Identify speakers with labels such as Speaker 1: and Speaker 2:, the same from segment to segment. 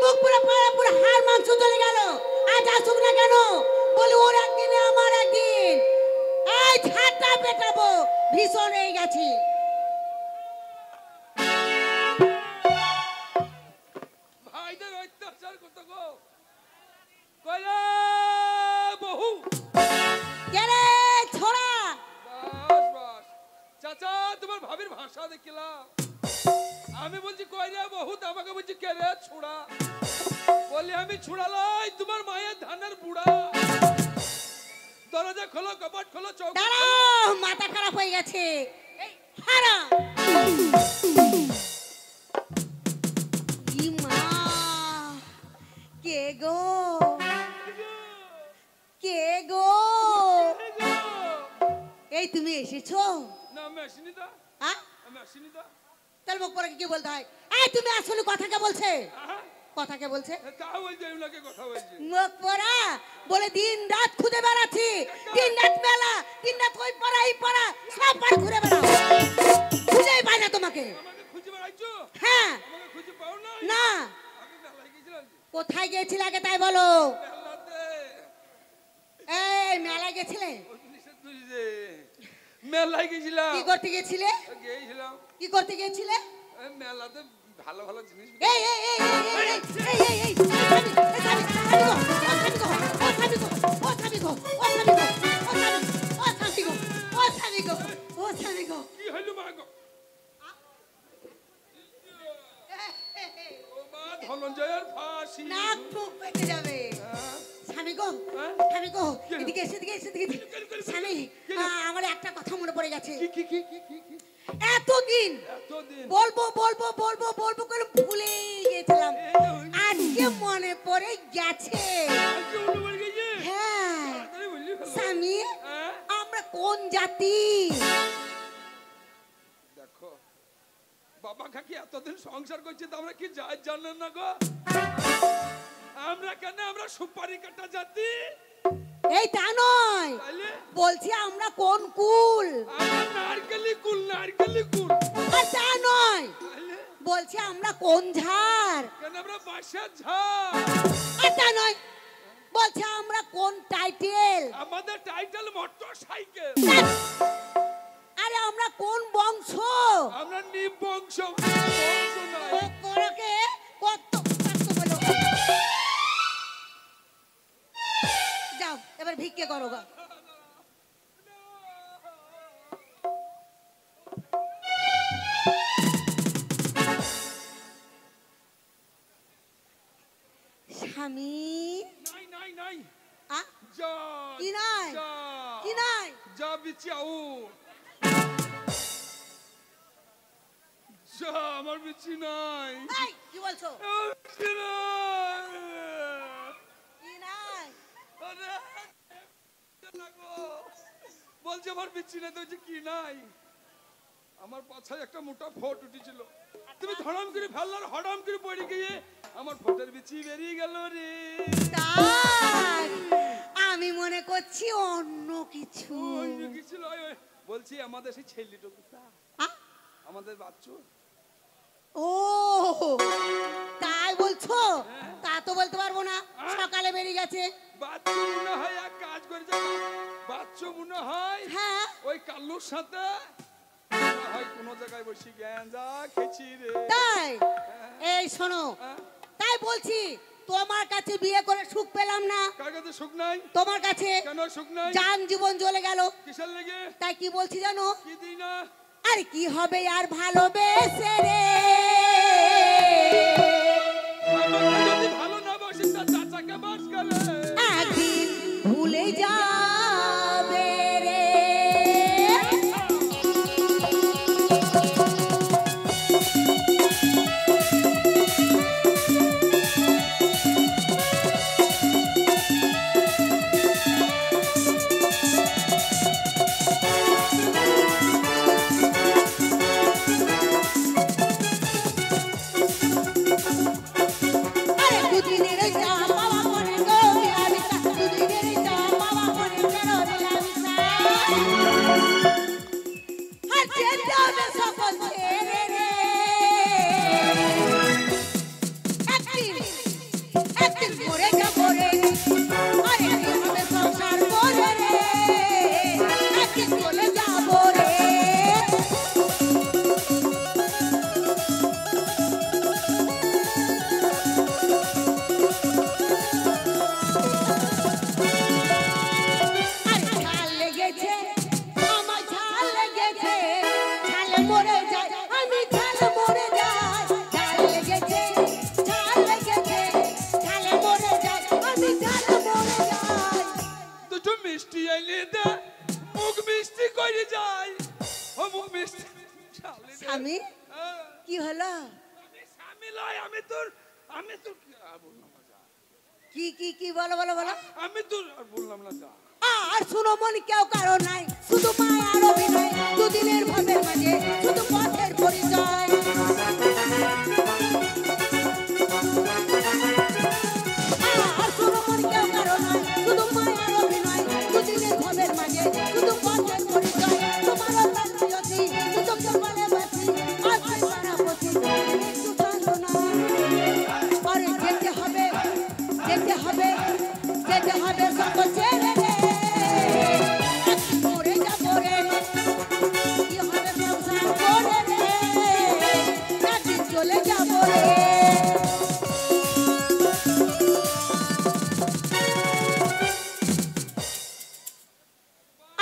Speaker 1: মুখ পুরো পুরো হাড় মাংস চলে গেল। আজ আসুক না কেন? বলি ওর একদিনে আমার একদিন। এই ছাড়টা পেটাবো, ভীষণ হয়ে গেছি।
Speaker 2: ভাইদের অত্যাচার কত গো। কইলা বহু
Speaker 1: কে রে ছোড়া?
Speaker 2: বাস বাস চাচা তোমার ভাবির ভাষা দেখিলাম। আমি বলছি কইলা বহুত, আমাকে বলছি কে রে ছোড়া। বলি আমি ছুড়ালাই তোমার মায়ের ধানের বুড়া। দরজা খোলো, কপাট খোলো, চোখ
Speaker 1: দাঁড়াও, মাথা খারাপ হয়ে গেছে। এই হারা ই মা, কে গো কে গো? এই তুমি এসেছো?
Speaker 2: না আমি আসিনি তো।
Speaker 1: হ্যাঁ
Speaker 2: আমি আসিনি তো।
Speaker 1: তাহলে মুখ পরে কি বলতে হয়? এই তুমি আসলে কথা কে বলছে?
Speaker 2: আহা,
Speaker 1: কথা কে বলছে?
Speaker 2: তা বলছি ওনাকে কথা বলছি।
Speaker 1: মুখ পরা বলে দিন রাত খুঁজে বেড়াচ্ছি, দিন রাত মেলা, দিন রাত ওই পাড়া এই পাড়া সব পাড়া ঘুরে বেড়াও, খুঁজেই পাই না তোমাকে।
Speaker 2: আমাকে খুঁজে বেড়াইছো?
Speaker 1: হ্যাঁ
Speaker 2: আমাকে খুঁজে পাও না?
Speaker 1: না,
Speaker 2: আমি মেলায় গেছিলাম।
Speaker 1: কোথায় গিয়েছিলে আগে তাই বলো।
Speaker 2: মেলাতে
Speaker 1: এই মেলায় গেছিলে?
Speaker 2: ওই জিনিসটা তুই যে মেলায় গেছিলাম।
Speaker 1: কি করতে গিয়েছিলে?
Speaker 2: গেছিলাম
Speaker 1: কি করতে গিয়েছিলে?
Speaker 2: এই মেলাতে ভালো ভালো জিনিস।
Speaker 1: এই এই এই এই এই এই এই এই স্বামী গো, ও স্বামী গো, ও স্বামী গো, ও স্বামী গো, ও স্বামী গো, ও স্বামী গো, ও স্বামী গো।
Speaker 2: কি হইল মা গো? ও মা ধনঞ্জয়ের ফাঁসি।
Speaker 1: নাক ফুক পেতে যাবে। স্বামী গো, স্বামী গো, এদিকে এসে, এদিকে এসে, এদিকে এসে। স্বামী, আমার একটা কথা মনে পড়ে গেছে।
Speaker 2: কি কি কি কি কি কি?
Speaker 1: এতদিন
Speaker 2: এতদিন
Speaker 1: বলবো বলবো বলবো বলবো করে ভুলেই গেছিলাম, আজকে মনে পড়ে গেছে।
Speaker 2: আজকে উনি মরে গেছে?
Speaker 1: হ্যাঁ
Speaker 2: তাড়াতাড়ি বললি ফেলো।
Speaker 1: স্বামী,
Speaker 2: হ্যাঁ?
Speaker 1: আমরা কোন জাতি?
Speaker 2: দেখো বাবা কাকি এতদিন সংসার করছি তো আমরা কি যাই জানেন না গো? আমরা কেন, আমরা সুপারি কাটা জাতি।
Speaker 1: এই তা নয়,
Speaker 2: তাইলে
Speaker 1: বলছি আমরা কোন কুল।
Speaker 2: আমরা নারকেলি কুল, নারকেলি কুল।
Speaker 1: আর তা নয়,
Speaker 2: তাইলে
Speaker 1: বলছি আমরা কোন ঝাড়।
Speaker 2: কেন আমরা বাসার ঝাড়।
Speaker 1: আর তা নয়, বলছি আমরা কোন টাইটেল।
Speaker 2: আমাদের টাইটেল মোটর সাইকেল।
Speaker 1: আরে আমরা কোন বংশ।
Speaker 2: আমরা নিম বংশ, বংশ নয়।
Speaker 1: ওপরকে কত কত বলো। যাও এবার ভিক্ষে করো গা। স্বামী,
Speaker 2: নাই নাই নাই।
Speaker 1: আ
Speaker 2: যা
Speaker 1: কি নাই?
Speaker 2: যা
Speaker 1: কি নাই?
Speaker 2: যা বিচিয়াও। যা আমার বিচি নাই।
Speaker 1: এই কি বলছো?
Speaker 2: আমার বিচি নাই।
Speaker 1: কি নাই?
Speaker 2: আরে লাগো। বলছে আমার বিচি নাই, তো বলছে কি নাই। আমার পাছায় একটা মোটা ফোট উঠেছিল, তুমি ধড়াম করে ফেললার, হড়াম করে পড়ে গিয়ে আমার ফোটের বিচি বেরিয়ে গেল রে।
Speaker 1: তাই আমি মনে করছি অন্য কিছু।
Speaker 2: ওই যে কি ছিল, বলছি আমাদের সেই ছেলেটা কোথায়?
Speaker 1: আ?
Speaker 2: আমাদের বাচ্চু।
Speaker 1: ও তাই বলছো? তা তো বলতে পারবো না, সকালে বেরিয়ে গেছে।
Speaker 2: বাচ্চু মনে হয় এক কাজ করেছে, বাচ্চু মনে হয়
Speaker 1: হ্যাঁ
Speaker 2: ওই কাল্লুর সাথে মনে হয় কোন জায়গায় বসে গ্যাঞ্জা খেছি রে।
Speaker 1: তাই এই শোনো,
Speaker 2: হ্যাঁ?
Speaker 1: তাই বলছি তোমার কাছে বিয়ে করে সুখ পেলাম না।
Speaker 2: কার কাছে সুখ নাই?
Speaker 1: তোমার কাছে
Speaker 2: কেন সুখ নাই?
Speaker 1: জান জীবন চলে গেল।
Speaker 2: কিসের লেগে?
Speaker 1: তাই কি বলছি জানো?
Speaker 2: কি দিই না?
Speaker 1: আর কি হবে আর ভালোবেসে রে।
Speaker 2: আমাকে যদি ভালো না বাসি তার চাচাকে বাস করে
Speaker 1: একদিন ভুলে যাবে রে।
Speaker 2: আমি তো আর বললাম না যা।
Speaker 1: কি কি কি বলো বলো বলো।
Speaker 2: আমি তো আর বললাম না যা।
Speaker 1: আর শুনো মন কেউ কারো নাই, শুধু মায়ার অভিনয়, দুদিনের ভাবের মাঝে শুধু পথের পরিচয়। আর শুনো মন কেউ কারো নাই, শুধু মায়ার অভিনয়, দুদিনের ভাবের মাঝে শুধু পথের পরিচয়। তোমারও প্রাণ প্রিয়সী, দুচোখে বলে বাসি, আসবে পারাপতি, একটু সান্ত্বনা। আরে যেতে হবে, যেতে হবে, যেতে হবে সব ছেড়ে রে। মরে যাবো রে, কি হবে সংসার করে রে, একদিন চলে যাবো রে।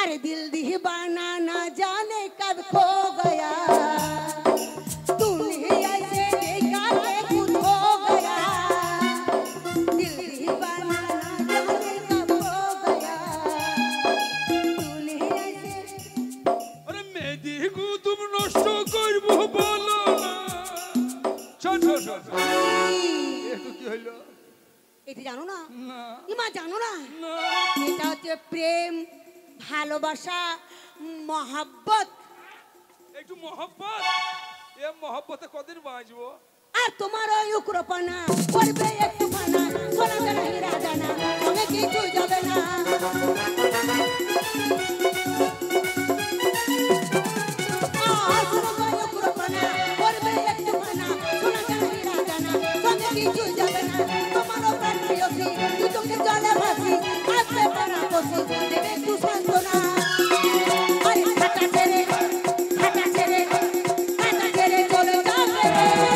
Speaker 1: अरे दिल दीवाना ना जाने कब खो गया, तूने ऐसे देखा के खुद हो गया। दिल दीवाना ना जाने कब खो गया, तूने ऐसे।
Speaker 2: আরে মেয়েদি গো তুমি নষ্ট করবো বলো না। শোন শোন শোন শোন। একটু কি হইলো?
Speaker 1: এটা জানো না?
Speaker 2: না
Speaker 1: ইমা জানো না?
Speaker 2: না
Speaker 1: এটা হচ্ছে প্রেম, ভালোবাসা, মহাব্বত।
Speaker 2: একটু মহব্বত। এ মহব্বতে কদিন বাঁচবো?
Speaker 1: আর তোমার ওই উগ্রপনা করবে একটু ফানা, সোনাকে নাহি রাজানা, সঙ্গে কিছু যাবে না। আর তোমার ওই উগ্রপনা করবে একটু ফানা, সোনাকে নাহি রাজানা, সঙ্গে কিছু যাবে না। তোমারও প্রাণ প্রিয়সী, তুই তোকে জলে ভাসি, আসবে পারাপতি, দেবে একটু সান্ত্বনা। আরে খাটা ছেড়ে, খাটা ছেড়ে, খাটা ছেড়ে চলে যাবে রে,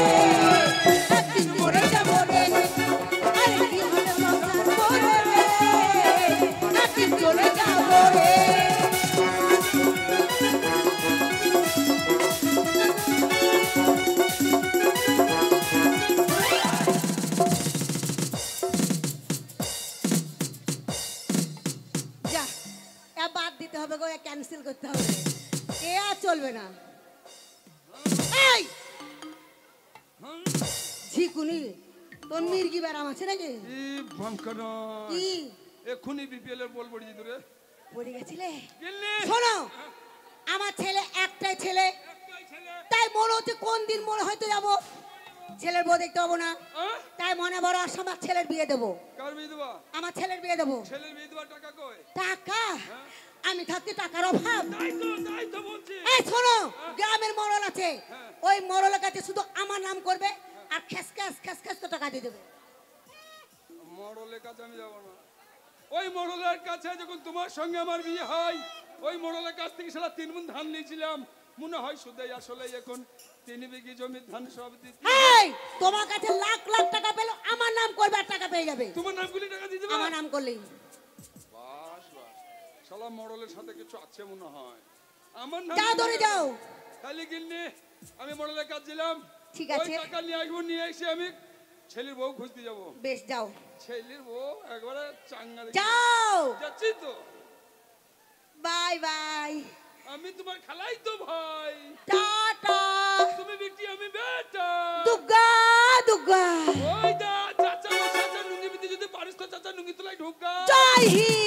Speaker 1: একদিন মরে যাবো রে। আরে কি হবে সংসার করে রে, একদিন চলে যাবো রে। যা, এ বাদ দিতে হবে গো, ক্যান্সেল করতে হবে, এ আর চলবে না। এই ঝিকুনি, তোর মির্গি ব্যারাম আছে নাকি?
Speaker 2: ই ভামকানা
Speaker 1: কি
Speaker 2: এক্ষুনি বিপিএল এর বল পড়ে যেত রে।
Speaker 1: পড়ে গেছিলে?
Speaker 2: গেলি
Speaker 1: শোনো, আমার ছেলে একটাই ছেলে,
Speaker 2: একটাই ছেলে।
Speaker 1: তাই মনে হচ্ছে কোন দিন মনে হয়তো যাবো, ছেলের বউ দেখতে পাবো না,
Speaker 2: হ্যাঁ?
Speaker 1: তাই মনে বড় আশা আমার ছেলের বিয়ে দেবো,
Speaker 2: কার বিয়ে দেবা?
Speaker 1: আমার ছেলের বিয়ে দেবো।
Speaker 2: ছেলের বিয়ে দেবার টাকা কই?
Speaker 1: টাকা? আমি থাকতে টাকার অভাব?
Speaker 2: তাই তো বলছি।
Speaker 1: এই শোনো, গ্রামের মরল আছে,
Speaker 2: হ্যাঁ।
Speaker 1: ওই মরলের কাছে শুধু আমার নাম করবে আর খেস খেস তো টাকা দিয়ে দেবে।
Speaker 2: মরলের কাছে আমি যাব না। ওই মরলের কাছে যখন তোমার সঙ্গে আমার বিয়ে হয়, ওই মরলের কাছ থেকে সারা 3 মণ ধান নিয়েছিলাম, মনে হয় শুধু আসলে এখন 3 বিঘি জমি ধান সব দিতে।
Speaker 1: এই তোমার কাছে লাখ লাখ টাকা পেলো, আমার নাম করবে আর টাকা পেয়ে যাবে।
Speaker 2: তোমার নামগুলি টাকা দিয়ে দেবে?
Speaker 1: আমার নাম করলেই।
Speaker 2: বাস বাস, শালা মরলের সাথে কিছু আছে মনে হয়। আমার নাম
Speaker 1: যাও ধরে যাও।
Speaker 2: তাহলে গিন্নি আমি মরলের কাজ দিলাম,
Speaker 1: ঠিক
Speaker 2: ওই
Speaker 1: আছে।
Speaker 2: টাকা নিয়ে আসবো, নিয়ে এসে আমি ছেলের বউ খুঁজতে যাব।
Speaker 1: বেশ যাও
Speaker 2: ছেলের বউ একবারে চাঙ্গা দেখে।
Speaker 1: যাও।
Speaker 2: যাচ্ছি তো।
Speaker 1: Bye bye.
Speaker 2: আমি তোমার খালাই তো ভাই।
Speaker 1: টাটা।
Speaker 2: তুমি বিটি আমি বেটা।
Speaker 1: দুগ্গা দুগ্গা।
Speaker 2: ওই দা চাচা চাচা নুঙ্গি বিতে যদি পারিস তো চাচা নুঙ্গি তোলাই ঢুকা।
Speaker 1: জয় হিন্দ।